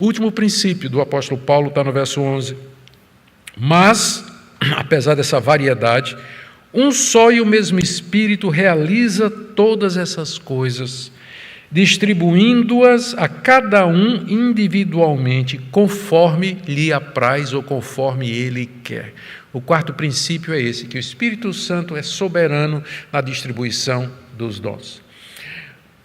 O último princípio do apóstolo Paulo está no verso 11. Mas, apesar dessa variedade, um só e o mesmo Espírito realiza todas essas coisas, distribuindo-as a cada um individualmente, conforme lhe apraz ou conforme ele quer. O quarto princípio é esse, que o Espírito Santo é soberano na distribuição dos dons.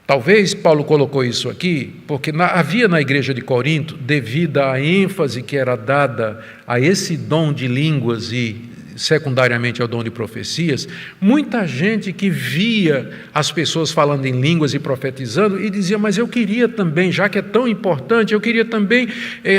Talvez Paulo colocou isso aqui, porque havia na igreja de Corinto, devido à ênfase que era dada a esse dom de línguas e secundariamente ao dom de profecias, muita gente que via as pessoas falando em línguas e profetizando e dizia, mas eu queria também, já que é tão importante, eu queria também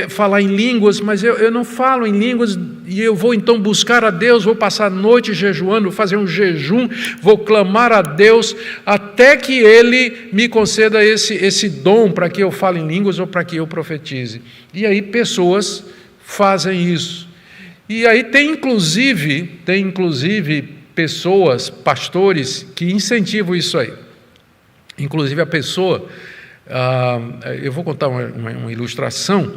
falar em línguas, mas eu não falo em línguas e eu vou então buscar a Deus, vou passar a noite jejuando, vou fazer um jejum, vou clamar a Deus até que Ele me conceda esse dom para que eu fale em línguas ou para que eu profetize. E aí pessoas fazem isso. E aí tem inclusive pessoas, pastores, que incentivam isso aí. Inclusive a pessoa, eu vou contar uma ilustração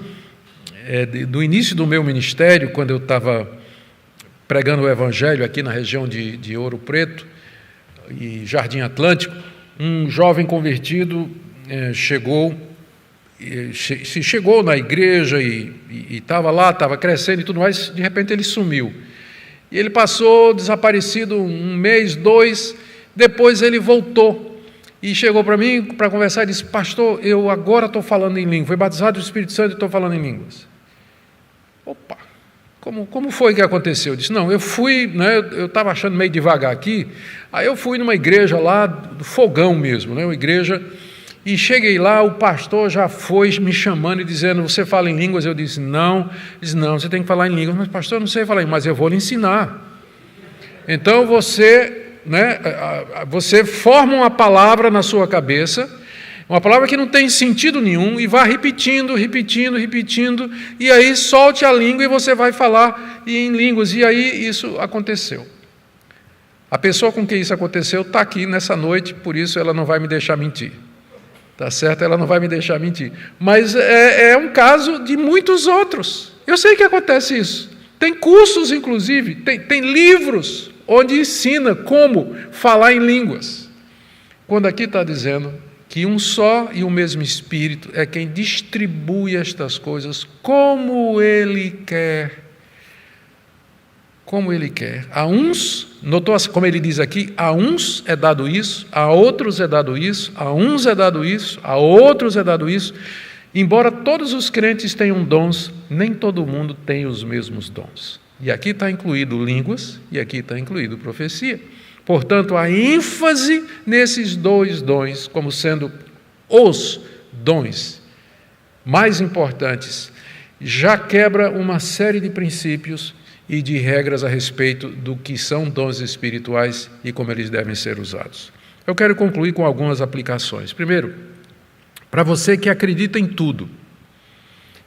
do início do meu ministério, quando eu estava pregando o Evangelho aqui na região de Ouro Preto e Jardim Atlântico. Um jovem convertido chegou na igreja e estava lá, estava crescendo e tudo mais, de repente ele sumiu. E ele passou desaparecido 1 mês, 2, depois ele voltou e chegou para mim para conversar e disse, pastor, eu agora estou falando em língua, fui batizado do Espírito Santo e estou falando em línguas. Opa, como foi que aconteceu? Eu disse, não, eu fui, eu estava achando meio devagar aqui, aí eu fui numa igreja lá, do fogão mesmo, uma igreja. E cheguei lá, o pastor já foi me chamando e dizendo, você fala em línguas? Eu disse, não. Ele disse, não, você tem que falar em línguas. Mas pastor, eu não sei falar em línguas, mas eu vou lhe ensinar. Então você forma uma palavra na sua cabeça, uma palavra que não tem sentido nenhum, e vá repetindo, e aí solte a língua e você vai falar em línguas. E aí isso aconteceu. A pessoa com quem isso aconteceu está aqui nessa noite, por isso ela não vai me deixar mentir. Tá certo? Ela não vai me deixar mentir. Mas é um caso de muitos outros. Eu sei que acontece isso. Tem cursos, inclusive, tem livros onde ensina como falar em línguas. Quando aqui está dizendo que um só e o mesmo Espírito é quem distribui estas coisas como Ele quer. Como Ele quer. A uns, notou como ele diz aqui, a uns é dado isso, a outros é dado isso, a uns é dado isso, a outros é dado isso. Embora todos os crentes tenham dons, nem todo mundo tem os mesmos dons. E aqui está incluído línguas e aqui está incluído profecia. Portanto, a ênfase nesses dois dons, como sendo os dons mais importantes, já quebra uma série de princípios e de regras a respeito do que são dons espirituais e como eles devem ser usados. Eu quero concluir com algumas aplicações. Primeiro, para você que acredita em tudo.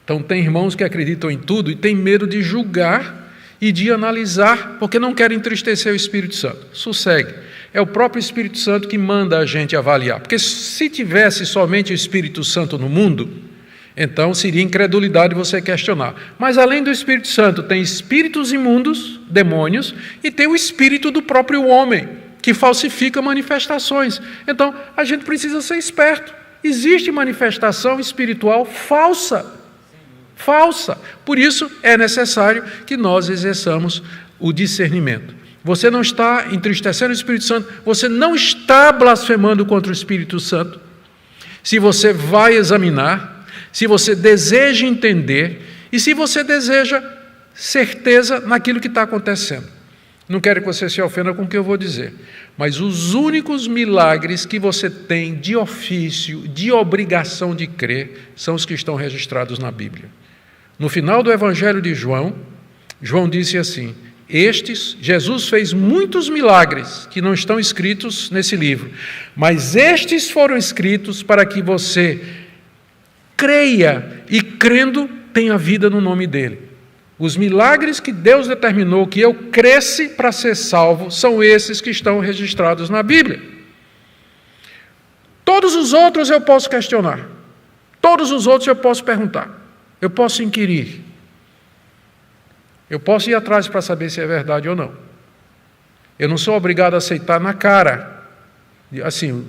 Então, tem irmãos que acreditam em tudo e têm medo de julgar e de analisar, porque não querem entristecer o Espírito Santo. Sossegue. É o próprio Espírito Santo que manda a gente avaliar. Porque se tivesse somente o Espírito Santo no mundo, então seria incredulidade você questionar. Mas além do Espírito Santo, tem espíritos imundos, demônios, e tem o espírito do próprio homem, que falsifica manifestações. Então, a gente precisa ser esperto. Existe manifestação espiritual falsa. Por isso, é necessário que nós exerçamos o discernimento. Você não está entristecendo o Espírito Santo, você não está blasfemando contra o Espírito Santo. Se você vai examinar, se você deseja entender e se você deseja certeza naquilo que está acontecendo. Não quero que você se ofenda com o que eu vou dizer, mas os únicos milagres que você tem de ofício, de obrigação de crer, são os que estão registrados na Bíblia. No final do Evangelho de João, João disse assim, Jesus fez muitos milagres que não estão escritos nesse livro, mas estes foram escritos para que você creia e, crendo, tenha vida no nome dele. Os milagres que Deus determinou que eu cresce para ser salvo são esses que estão registrados na Bíblia. Todos os outros eu posso questionar. Todos os outros eu posso perguntar. Eu posso inquirir. Eu posso ir atrás para saber se é verdade ou não. Eu não sou obrigado a aceitar na cara. Assim,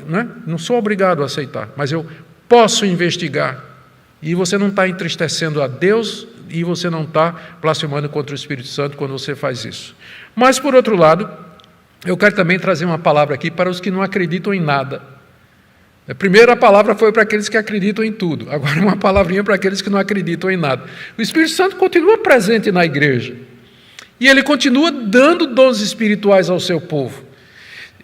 né? Não sou obrigado a aceitar, mas eu posso investigar. E você não está entristecendo a Deus e você não está blasfemando contra o Espírito Santo quando você faz isso. Mas, por outro lado, eu quero também trazer uma palavra aqui para os que não acreditam em nada. A primeira palavra foi para aqueles que acreditam em tudo. Agora uma palavrinha para aqueles que não acreditam em nada. O Espírito Santo continua presente na igreja. E ele continua dando dons espirituais ao seu povo.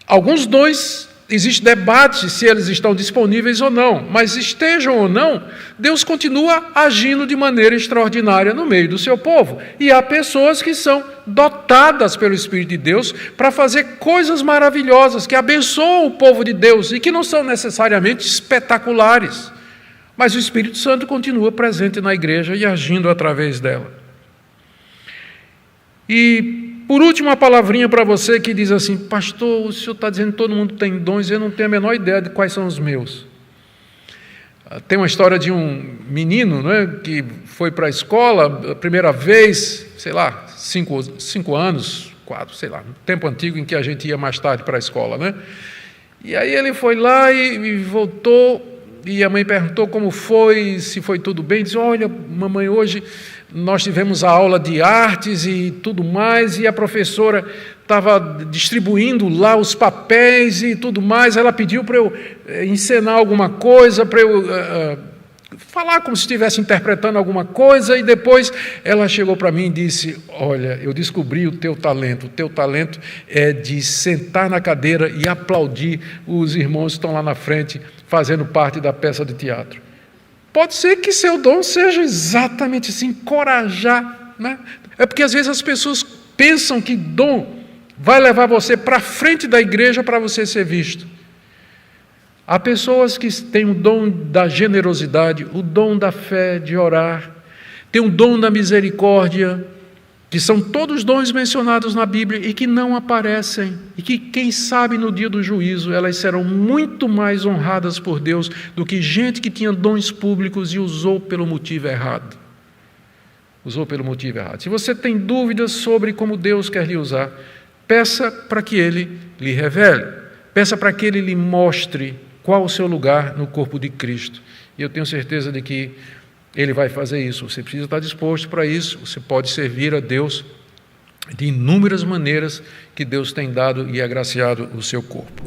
Alguns dons, existe debate se eles estão disponíveis ou não, mas estejam ou não, Deus continua agindo de maneira extraordinária no meio do seu povo. E há pessoas que são dotadas pelo Espírito de Deus para fazer coisas maravilhosas, que abençoam o povo de Deus e que não são necessariamente espetaculares. Mas o Espírito Santo continua presente na igreja e agindo através dela. E por último, uma palavrinha para você que diz assim: pastor, o senhor está dizendo que todo mundo tem dons, eu não tenho a menor ideia de quais são os meus. Tem uma história de um menino, né, que foi para a escola a primeira vez, sei lá, 5 anos, 4, sei lá, no tempo antigo em que a gente ia mais tarde para a escola, né? E aí ele foi lá e voltou, e a mãe perguntou como foi, se foi tudo bem. Disse: olha, mamãe, hoje nós tivemos a aula de artes e tudo mais, e a professora estava distribuindo lá os papéis e tudo mais. Ela pediu para eu encenar alguma coisa, para eu falar como se estivesse interpretando alguma coisa, e depois ela chegou para mim e disse: olha, eu descobri o teu talento é de sentar na cadeira e aplaudir os irmãos que estão lá na frente fazendo parte da peça de teatro. Pode ser que seu dom seja exatamente assim, encorajar, né? É porque às vezes as pessoas pensam que dom vai levar você para a frente da igreja para você ser visto. Há pessoas que têm o dom da generosidade, o dom da fé, de orar, tem o dom da misericórdia, que são todos dons mencionados na Bíblia e que não aparecem, e que, quem sabe, no dia do juízo, elas serão muito mais honradas por Deus do que gente que tinha dons públicos e usou pelo motivo errado. Se você tem dúvidas sobre como Deus quer lhe usar, peça para que Ele lhe revele, peça para que Ele lhe mostre qual o seu lugar no corpo de Cristo. E eu tenho certeza de que Ele vai fazer isso. Você precisa estar disposto para isso. Você pode servir a Deus de inúmeras maneiras que Deus tem dado e agraciado o seu corpo.